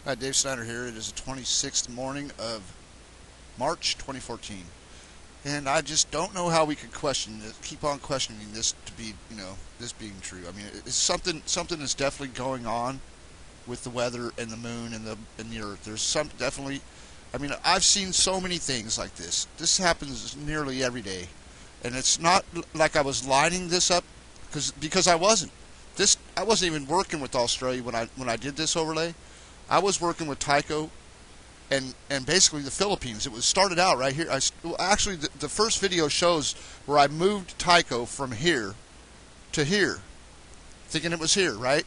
Hi, Dave Snyder here. It is the 26th morning of March 2014. And I just don't know how we could question this, keep on questioning this to be, this being true. I mean, it's something is definitely going on with the weather and the moon and the earth. There's some definitely, I mean, I've seen so many things like this. This happens nearly every day. And it's not like I was lining this up because I wasn't. I wasn't even working with Australia when I did this overlay. I was working with Tycho and basically the Philippines. It was started out right here. Actually, the first video shows where I moved Tycho from here to here, thinking it was here, right?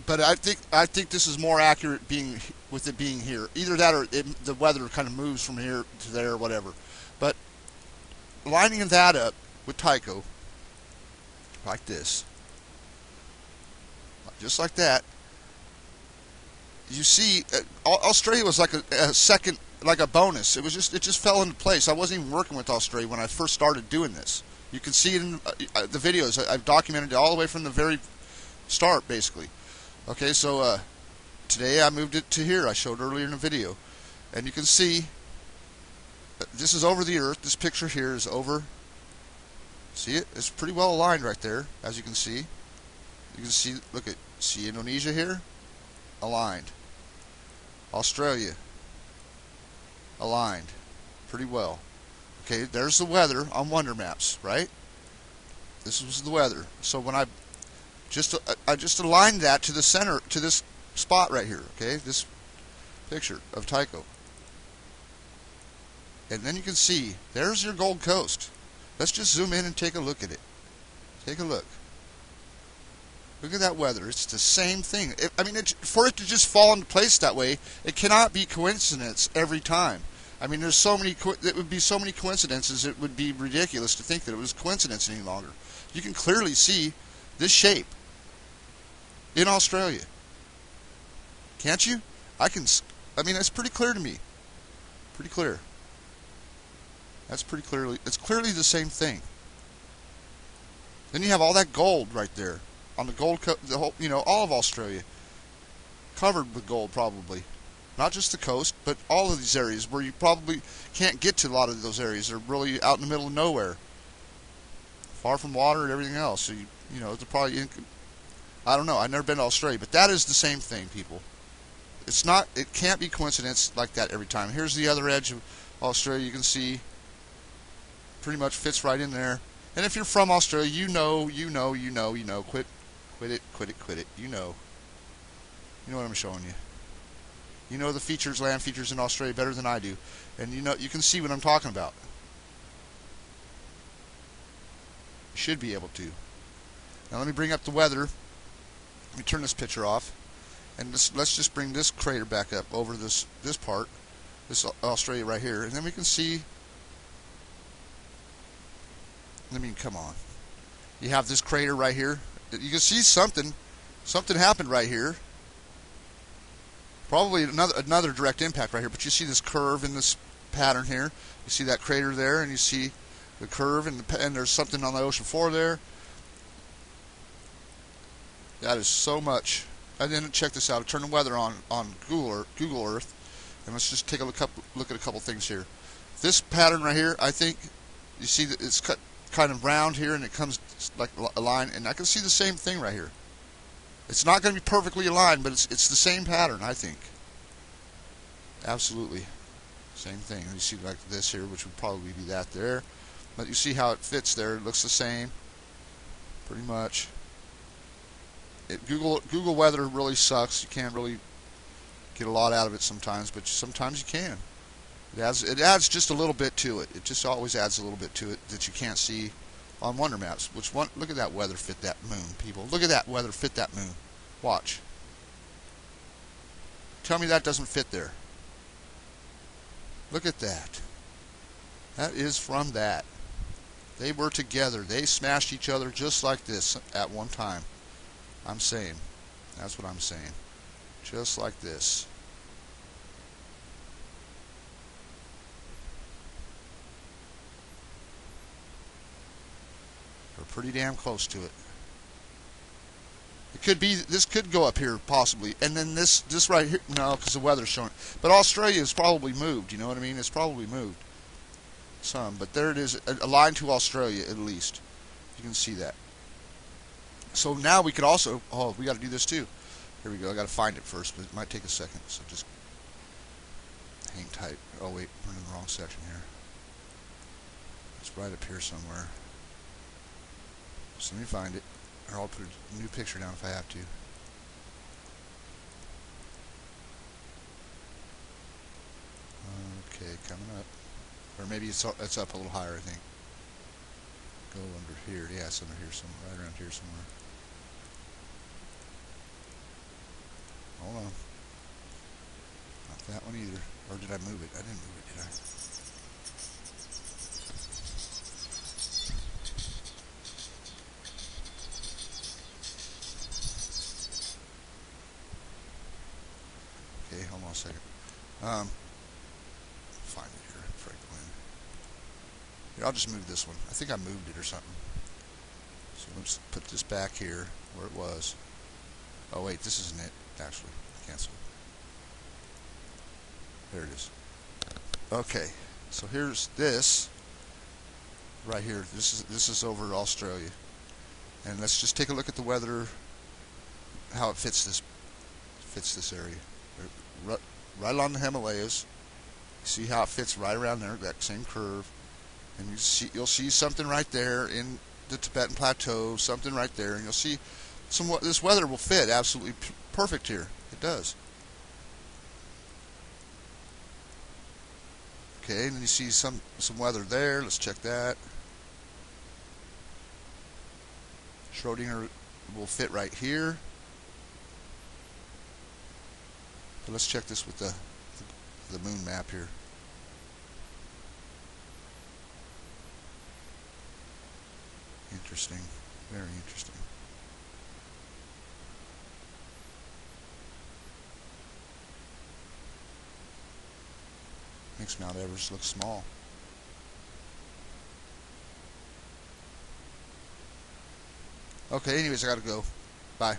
But I think this is more accurate being with it being here. Either that or the weather kind of moves from here to there, or whatever. But lining that up with Tycho, like this, just like that. You see, Australia was like a second, like a bonus. It just fell into place. I wasn't even working with Australia when I first started doing this. You can see it in the videos. I've documented it all the way from the very start, basically. Okay, so today I moved it to here. I showed earlier in the video, and you can see this is over the Earth. This picture here is over. See it? It's pretty well aligned right there, as you can see. You can see. See Indonesia here, aligned. Australia, aligned pretty well. Okay, there's the weather on Wonder Maps, right? This was the weather. So when I just aligned that to the center, to this spot right here, okay, this picture of Tycho. And then you can see, there's your Gold Coast. Let's just zoom in and take a look at it. Take a look. Look at that weather. It's the same thing. For it to just fall into place that way, it cannot be coincidence every time. I mean, there's so many. It would be so many coincidences. It would be ridiculous to think that it was coincidence any longer. You can clearly see this shape in Australia. Can't you? I can. I mean, it's pretty clear to me. Pretty clear. That's pretty clearly. It's clearly the same thing. Then you have all that gold right there. On the gold, the whole, all of Australia covered with gold, probably. Not just the coast, but all of these areas where you probably can't get to. A lot of those areas are really out in the middle of nowhere, far from water and everything else. So it's probably. I don't know. I've never been to Australia, but that is the same thing, people. It's not. It can't be coincidence like that every time. Here's the other edge of Australia. You can see. Pretty much fits right in there. And if you're from Australia, you know. Quit it. You know what I'm showing you. You know the land features in Australia better than I do. And you can see what I'm talking about. You should be able to. Now let me bring up the weather. Let me turn this picture off. And let's just bring this crater back up over this part. This Australia right here. And then we can see. I mean, come on. You have this crater right here. You can see something happened right here. Probably another direct impact right here, but you see this curve in this pattern here. You see that crater there, and you see the curve, and there's something on the ocean floor there. That is so much. And then check this out. Turn the weather on Google Earth, and let's just take a look at a couple things here. This pattern right here, I think you see that it's cut kind of round here, and it comes like a line, and I can see the same thing right here. It's not going to be perfectly aligned, but it's the same pattern, I think. Absolutely same thing. You see like this here, which would probably be that there, but you see how it fits there. It looks the same pretty much. Google weather really sucks. You can't really get a lot out of it sometimes, but sometimes you can. It adds just a little bit to it. It just always adds a little bit to it that you can't see on Wonder Maps. Look at that weather fit that moon, people. Look at that weather fit that moon. Watch. Tell me that doesn't fit there. Look at that. That is from that. They were together. They smashed each other just like this at one time. I'm saying. That's what I'm saying. Just like this. We're pretty damn close to it. It could be, this could go up here possibly, and then this right here, no, because the weather's showing. But Australia is probably moved. You know what I mean? It's probably moved some, but there it is, a line to Australia at least. You can see that. So now we could also, oh, we got to do this too. Here we go. I got to find it first, but it might take a second. So just hang tight. Oh wait, we're in the wrong section here. It's right up here somewhere. So let me find it, or I'll put a new picture down if I have to. Okay, coming up. Or maybe it's up a little higher, I think. Go under here. Yeah, it's under here somewhere. Right around here somewhere. Hold on. Not that one either. Or did I move it? I didn't move it, did I? Okay, hold on a second. Find it here. Franklin. Here, I'll just move this one. I think I moved it or something. So let's put this back here where it was. Oh wait, this isn't it. Actually, cancel. There it is. Okay, so here's this right here. This is over Australia, and let's just take a look at the weather, how it fits this area. Right along the Himalayas. See how it fits right around there, that same curve, and you'll see something right there in the Tibetan Plateau, something right there, and you'll see this weather will fit absolutely perfect here. It does. Okay, and then you see some weather there. Let's check that. Schrodinger will fit right here. But let's check this with the moon map here. Interesting. Very interesting. Makes Mount Everest look small. Okay, anyways, I gotta go. Bye.